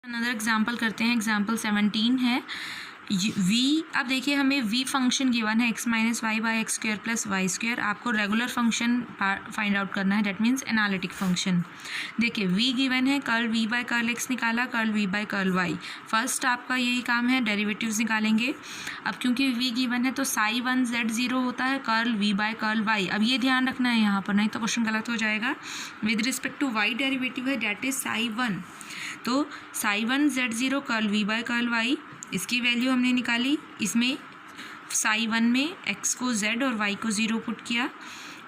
Another example करते हैं। Example 17 है v। अब देखिए हमें v फंक्शन गिवन है x minus y by x square plus y square. आपको रेगुलर फंक्शन फाइंड आउट करना है, डेट मीन्स एनालिटिक फंक्शन। देखिए v गिवन है, curl v by curl x निकाला, curl v by curl y। First आपका यही काम है, डेरिवेटिव्स निकालेंगे। अब क्योंकि v गिवन है तो साई 1 z0 होता है curl v by curl y। अब ये ध्यान रखना है यहाँ पर, नहीं तो क्वेश्चन गलत हो जाएगा। With respect to y derivative है, डेट इज साई 1। तो psi 1 z0 curl v by curl y, इसकी वैल्यू हमने निकाली। इसमें साई 1 में x को z और y को 0 पुट किया।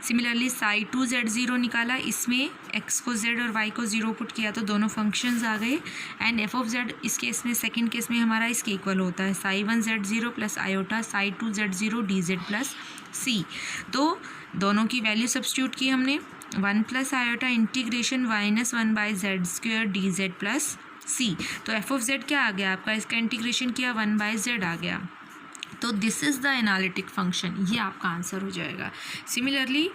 सिमिलरली साई 2 z0 निकाला, इसमें x को z और y को 0 पुट किया, तो दोनों फंक्शंस आ गए। एंड f ऑफ z इस केस में, सेकंड केस में हमारा इसके इक्वल होता है psi 1 z0 plus iota psi 2 z0 dz plus c। तो दोनों की वैल्यू सब्स्टिट्यूट की हमने, 1 plus iota integration minus 1 by z square d z plus c. तो एफ ऑफ जेड क्या आ गया आपका, इसका इंटीग्रेशन किया 1 बाई जेड आ गया। तो this is the analytic function, ये आपका आंसर हो जाएगा। सिमिलरली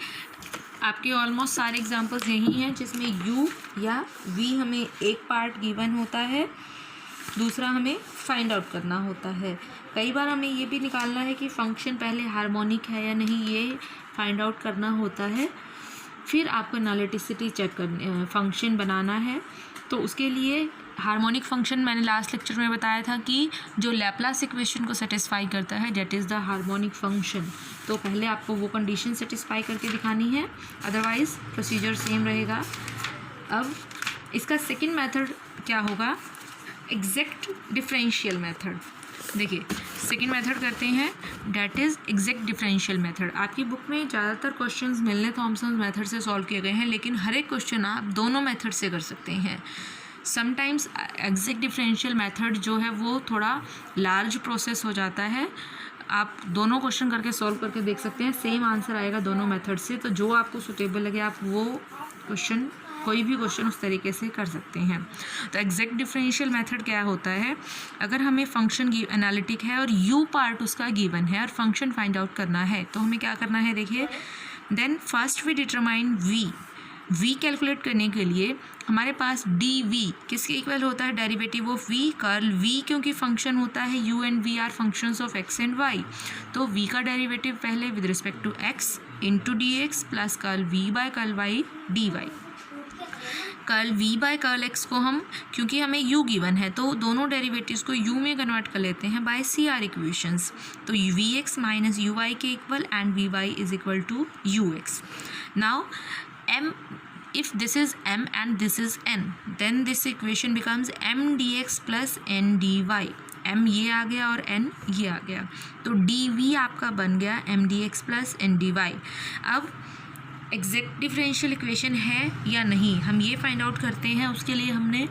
आपके ऑलमोस्ट सारे एग्जांपल्स यही हैं जिसमें u या v हमें एक पार्ट गिवन होता है, दूसरा हमें फाइंड आउट करना होता है। कई बार हमें ये भी निकालना है कि फंक्शन पहले हार्मोनिक है या नहीं, ये फाइंड आउट करना होता है। फिर आपको एनालिटिसिटी चेक करनी, फंक्शन बनाना है। तो उसके लिए हार्मोनिक फंक्शन मैंने लास्ट लेक्चर में बताया था कि जो लैप्लास इक्वेशन को सेटिस्फाई करता है, that is the harmonic function. तो पहले आपको वो कंडीशन सेटिस्फाई करके दिखानी है, अदरवाइज़ प्रोसीजर सेम रहेगा। अब इसका सेकंड मेथड क्या होगा, एग्जैक्ट डिफरेंशियल मेथड। देखिए सेकंड मेथड करते हैं, that is exact differential method. आपकी बुक में ज़्यादातर क्वेश्चंस मिलने थॉमसन मेथड से सॉल्व किए गए हैं, लेकिन हर एक क्वेश्चन आप दोनों मेथड से कर सकते हैं। समटाइम्स एग्जैक्ट डिफरेंशियल मेथड जो है वो थोड़ा लार्ज प्रोसेस हो जाता है। आप दोनों क्वेश्चन करके सॉल्व करके देख सकते हैं, सेम आंसर आएगा दोनों मेथड से। तो जो आपको सुटेबल लगे आप वो क्वेश्चन, कोई भी क्वेश्चन उस तरीके से कर सकते हैं। तो एग्जैक्ट डिफरेंशियल मेथड क्या होता है, अगर हमें फंक्शन एनालिटिक है और u पार्ट उसका गिवन है और फंक्शन फाइंड आउट करना है, तो हमें क्या करना है, देखिए then first we determine v calculate करने के लिए हमारे पास dv किसके इक्वल होता है, derivative of v curl v, क्योंकि फंक्शन होता है u and v are functions of x and y। तो v का डेरिवेटिव पहले with respect to x into d x plus curl v by curl y d y. Curl v by curl x को हम, क्योंकि हमें u given है तो दोनों डेरिवेटिव्स को u में कन्वर्ट कर लेते हैं बाय सी आर इक्वेशंस। तो vx माइनस uy के equal and vy is equal to ux। Now m, if this is m and this is n, then this equation becomes m dx plus n dy। m ये आ गया और n ये आ गया, तो dv आपका बन गया m dx plus n dy। अब एग्जैक्ट डिफरेंशियल इक्वेशन है या नहीं, हम ये फाइंड आउट करते हैं। उसके लिए हमने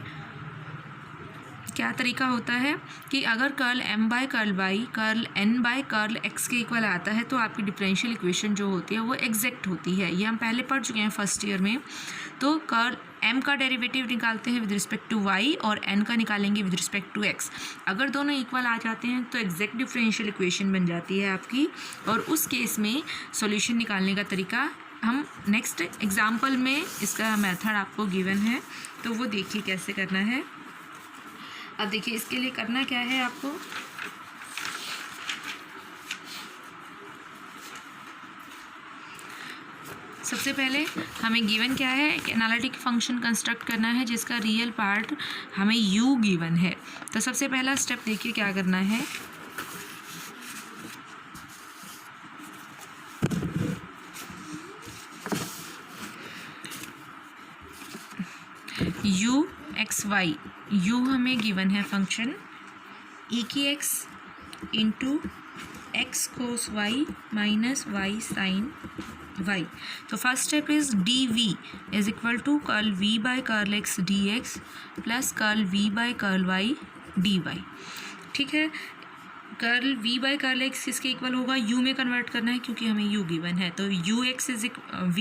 क्या तरीका होता है कि अगर curl m by curl y curl n by curl x के इक्वल आता है तो आपकी डिफरेंशियल इक्वेशन जो होती है वो एग्जैक्ट होती है। ये हम पहले पढ़ चुके हैं फर्स्ट ईयर में। तो कर्ल m का डेरिवेटिव निकालते हैं विद रिस्पेक्ट टू y और n का निकालेंगे विद रिस्पेक्ट टू x। अगर दोनों इक्वल आ जाते हैं तो एग्जैक्ट डिफरेंशियल इक्वेशन बन जाती है आपकी। और उस केस में सॉल्यूशन निकालने का तरीका हम नेक्स्ट एग्जाम्पल में, इसका मेथड आपको गिवन है तो वो देखिए कैसे करना है। अब देखिए इसके लिए करना क्या है आपको, सबसे पहले हमें गिवन क्या है, एक एनालिटिक फंक्शन कंस्ट्रक्ट करना है जिसका रियल पार्ट हमें u गिवन है। तो सबसे पहला स्टेप देखिए क्या करना है, u एक्स वाई, u हमें गिवन है फंक्शन e की x into x cos y minus y sine y. तो first step is d v is equal to curl v by curl x d x plus curl v by curl y d y. ठीक है, curl v by curl x किसके equal होगा, u में convert करना है क्योंकि हमें u given है। तो v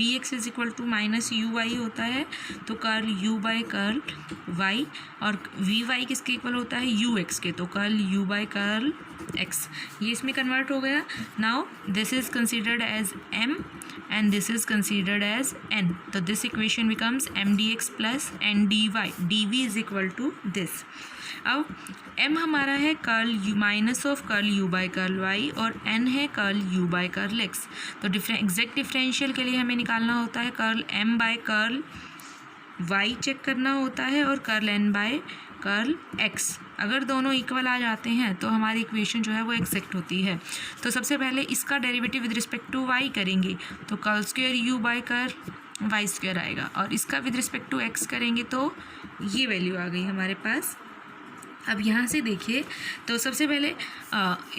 x is equal to minus u y होता है, तो curl u by curl y, और वी वाई किसके इक्वल होता है, u x के, तो curl u by curl x, ये इसमें कन्वर्ट हो गया। Now this is considered as m and this is considered as n, तो this equation becomes m dx plus n dy, dv is equal to this. अब m हमारा है curl u minus of curl u by curl y और n है curl u by curl x। तो exact differential के लिए हमें निकालना होता है curl m by curl y check करना होता है और curl n by curl x। अगर दोनों इक्वल आ जाते हैं तो हमारी इक्वेशन जो है वो एग्जैक्ट होती है। तो सबसे पहले इसका derivative with respect to y करेंगे तो curl square u by curl y square आएगा, और इसका विद रिस्पेक्ट टू x करेंगे तो ये वैल्यू आ गई हमारे पास। अब यहाँ से देखिए, तो सबसे पहले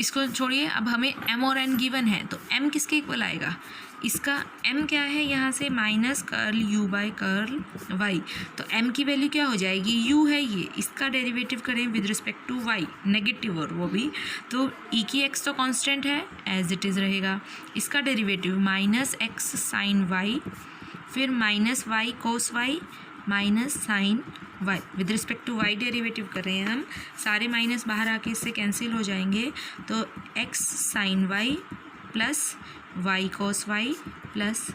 इसको छोड़िए, अब हमें m और n गिवन है तो m किसके इक्वल आएगा, इसका m क्या है यहाँ से minus curl u by curl y। तो m की वैल्यू क्या हो जाएगी, u है ये, इसका डेरिवेटिव करें with respect to y, negative और वो भी, तो e की x तो कांस्टेंट है एज इट इज़ रहेगा, इसका derivative minus x sine y, फिर minus y cos y minus sine y with respect to y derivative कर रहे हैं हम, सारे माइनस बाहर आके इससे कैंसिल हो जाएंगे, तो x sine y plus y cos y plus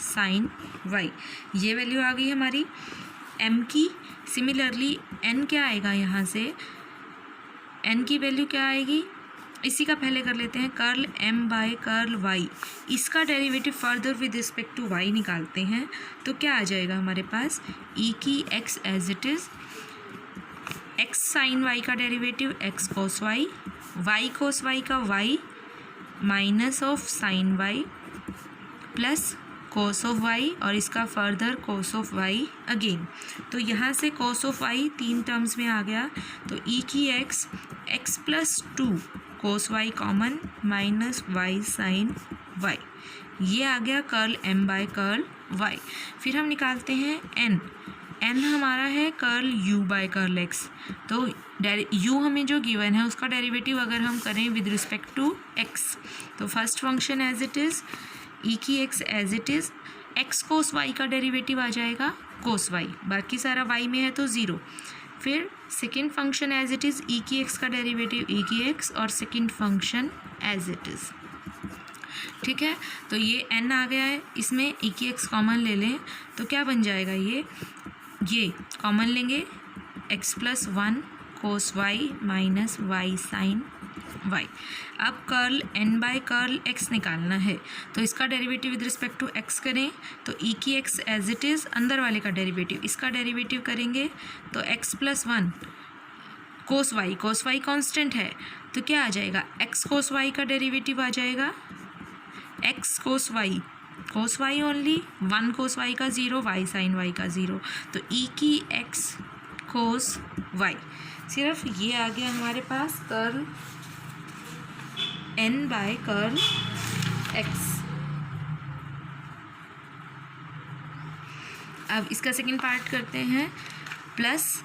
sine y, ये वैल्यू आ गई हमारी m की। सिमिलरली n क्या आएगा, यहाँ से n की वैल्यू क्या आएगी, इसी का पहले कर लेते हैं, curl m by curl y, इसका derivative further with respect to y निकालते हैं तो क्या आ जाएगा हमारे पास, e की x as it is, x sine y का derivative x cos y cos y का y minus of sine y plus cos of y और इसका further cos of y again. तो यहाँ से कोस ऑफ y तीन terms में आ गया, तो e की x plus two cos y common minus y sine y, ये आ गया curl m by curl y। फिर हम निकालते हैं n हमारा है curl u by curl x। तो u हमें जो गिवन है उसका डेरिवेटिव अगर हम करें विद रिस्पेक्ट टू x, तो first function as it is, e की x as it is, x cos y का डेरिवेटिव आ जाएगा कोस y, बाकी सारा y में है तो ज़ीरो। फिर second function as it is, e की x का डेरिवेटिव e की x और second function as it is, ठीक है। तो ये n आ गया है, इसमें e की x कॉमन ले लें तो क्या बन जाएगा, ये कॉमन लेंगे x plus one cos y minus y sine y। अब curl n by curl x निकालना है तो इसका derivative with respect to x करें तो e की x एज इट इज़, अंदर वाले का डेरिवेटिव, इसका डेरिवेटिव करेंगे तो x plus one cos y constant है तो क्या आ जाएगा, x कोस y का डेरिवेटिव आ जाएगा x cos y only, one cos y का ज़ीरो, y साइन y का ज़ीरो, तो e की x कोस y, सिर्फ ये आ गया हमारे पास curl n by curl x। अब इसका सेकंड पार्ट करते हैं, प्लस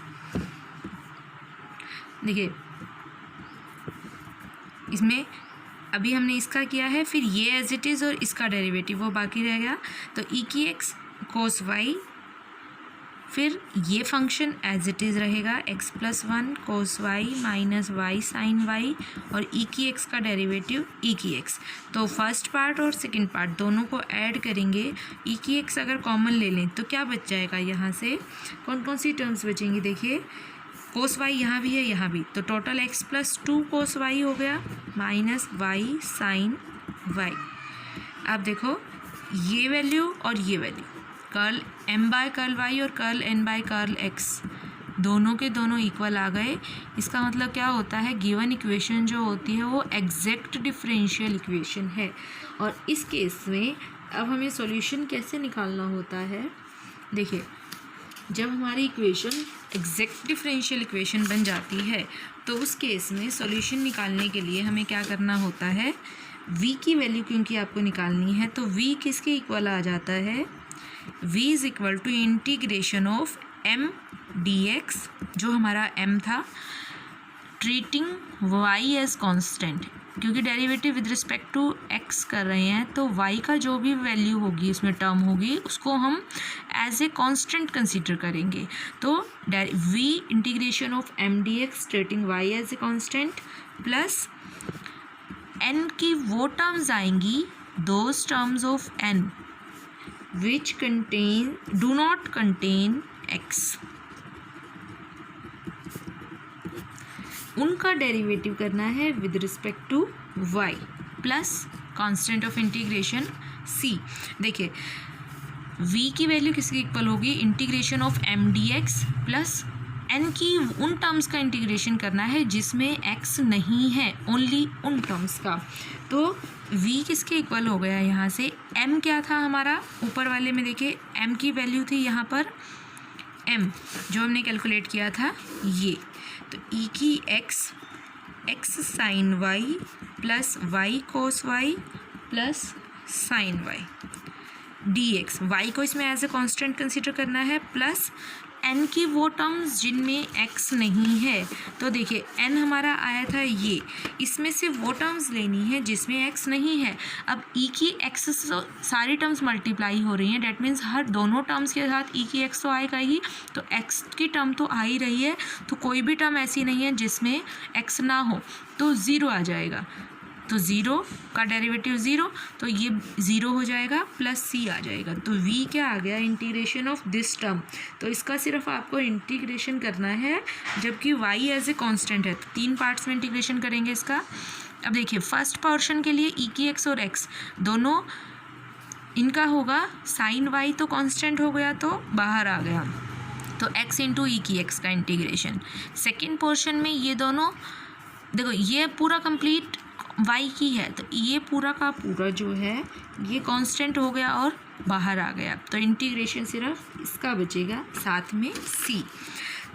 देखिए इसमें अभी हमने इसका किया है, फिर ये एज इट इज़ और इसका डेरिवेटिव वो बाकी रह गया, तो e की x कोस y, फिर ये फंक्शन एज इट इज़ रहेगा x plus one cos y minus y sine y और e की x का डेरिवेटिव e की x। तो फर्स्ट पार्ट और सेकंड पार्ट दोनों को ऐड करेंगे, e की x अगर कॉमन ले लें तो क्या बच जाएगा, यहाँ से कौन कौन सी टर्म्स बचेंगी, देखिए कोस y यहाँ भी है यहाँ भी, तो total x plus two cos y हो गया माइनस y साइन y। अब देखो ये वैल्यू और ये value, curl m by curl y और curl n by curl x दोनों के दोनों इक्वल आ गए। इसका मतलब क्या होता है, गिवन इक्वेशन जो होती है वो एग्जैक्ट डिफरेंशियल इक्वेशन है। और इस केस में अब हमें सॉल्यूशन कैसे निकालना होता है, देखिए जब हमारी इक्वेशन एग्जैक्ट डिफरेंशियल इक्वेशन बन जाती है तो उस केस में सॉल्यूशन निकालने के लिए हमें क्या करना होता है, v की वैल्यू क्योंकि आपको निकालनी है तो v किसके इक्वल आ जाता है, v is equal to integration of m dx, जो हमारा m था, ट्रीटिंग y एज कांस्टेंट, क्योंकि derivative with respect to x कर रहे हैं तो y का जो भी वैल्यू होगी इसमें टर्म होगी उसको हम एज ए कांस्टेंट कंसीडर करेंगे। तो v integration of m dx treating y as a constant plus n की वो टर्म्स आएंगी, those terms of n which do not contain x, उनका डेरिवेटिव करना है with respect to y plus constant of integration c। देखिए v की वैल्यू किसके इक्वल होगी, integration of m dx plus n की उन टर्म्स का इंटीग्रेशन करना है जिसमें x नहीं है, ओनली उन टर्म्स का। तो v किसके इक्वल हो गया यहाँ से, m क्या था हमारा ऊपर वाले में, देखिए m की वैल्यू थी यहाँ पर m जो हमने कैलकुलेट किया था ये, तो e की x sine y plus y cos y plus sine y dx, y को इसमें एज ए कांस्टेंट कंसीडर करना है प्लस n की वो टर्म्स जिनमें x नहीं है। तो देखिए n हमारा आया था ये, इसमें से वो टर्म्स लेनी है जिसमें x नहीं है। अब e की x सारी टर्म्स मल्टीप्लाई हो रही हैं, डैट मीन्स हर दोनों टर्म्स के साथ e की x तो आएगा ही, तो x की टर्म तो आ ही रही है, तो कोई भी टर्म ऐसी नहीं है जिसमें x ना हो, तो ज़ीरो आ जाएगा। तो ज़ीरो का डेरिवेटिव ज़ीरो, तो ये ज़ीरो हो जाएगा प्लस c आ जाएगा। तो v क्या आ गया, इंटीग्रेशन ऑफ दिस टर्म। तो इसका सिर्फ आपको इंटीग्रेशन करना है, जबकि y एज ए कांस्टेंट है, तो 3 पार्ट्स में इंटीग्रेशन करेंगे इसका। अब देखिए फर्स्ट पोर्शन के लिए e की x और x दोनों इनका होगा, साइन y तो कांस्टेंट हो गया तो बाहर आ गया, तो x इंटू ई की x का इंटीग्रेशन। सेकेंड पोर्शन में ये दोनों देखो, ये पूरा कंप्लीट y की है, तो ये पूरा का पूरा जो है ये कांस्टेंट हो गया और बाहर आ गया, तो इंटीग्रेशन सिर्फ इसका बचेगा साथ में c।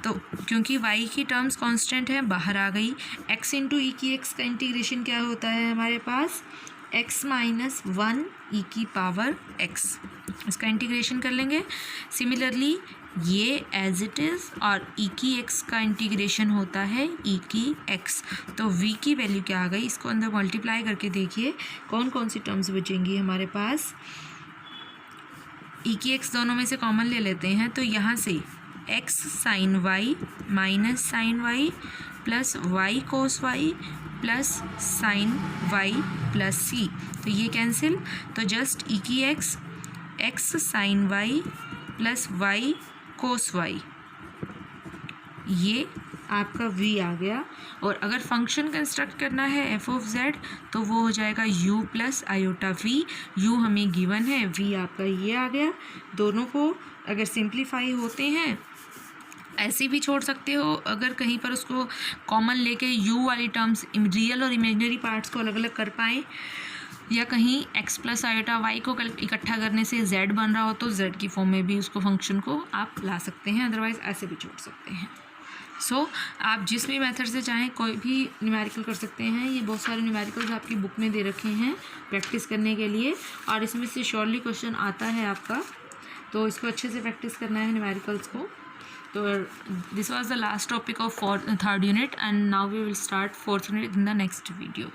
तो क्योंकि y की टर्म्स कांस्टेंट है बाहर आ गई, x इंटू ई की x का इंटीग्रेशन क्या होता है हमारे पास, x माइनस 1 ई की पावर x, इसका इंटीग्रेशन कर लेंगे। सिमिलरली ये एज इट इज़, और e की x का इंटीग्रेशन होता है e की x। तो v की वैल्यू क्या आ गई, इसको अंदर मल्टीप्लाई करके देखिए कौन कौन सी टर्म्स बचेंगी हमारे पास। e की x दोनों में से कॉमन ले लेते हैं, तो यहाँ से x sine y minus sine y plus y cos y plus sine y plus c, तो ये कैंसिल, तो जस्ट e की x sine y plus y cos y, ये आपका v आ गया। और अगर फंक्शन कंस्ट्रक्ट करना है f ऑफ z, तो वो हो जाएगा u plus iota v, u हमें गिवन है, v आपका ये आ गया। दोनों को अगर सिंप्लीफाई होते हैं ऐसे भी छोड़ सकते हो, अगर कहीं पर उसको कॉमन लेके u वाली टर्म्स रियल और इमेजिनरी पार्ट्स को अलग अलग कर पाएँ, या कहीं x प्लस आयोटा y को इकट्ठा करने से z बन रहा हो तो z की फॉर्म में भी उसको फंक्शन को आप ला सकते हैं, अदरवाइज़ ऐसे भी छोड़ सकते हैं। सो आप जिस भी मेथड से चाहें कोई भी न्यूमेरिकल कर सकते हैं। ये बहुत सारे न्यूमेरिकल्स आपकी बुक में दे रखे हैं प्रैक्टिस करने के लिए, और इसमें से श्योरली क्वेश्चन आता है आपका, तो इसको अच्छे से प्रैक्टिस करना है न्यूमेरिकल्स को। तो this was the last topic of third unit, and now we will start fourth unit in the next video.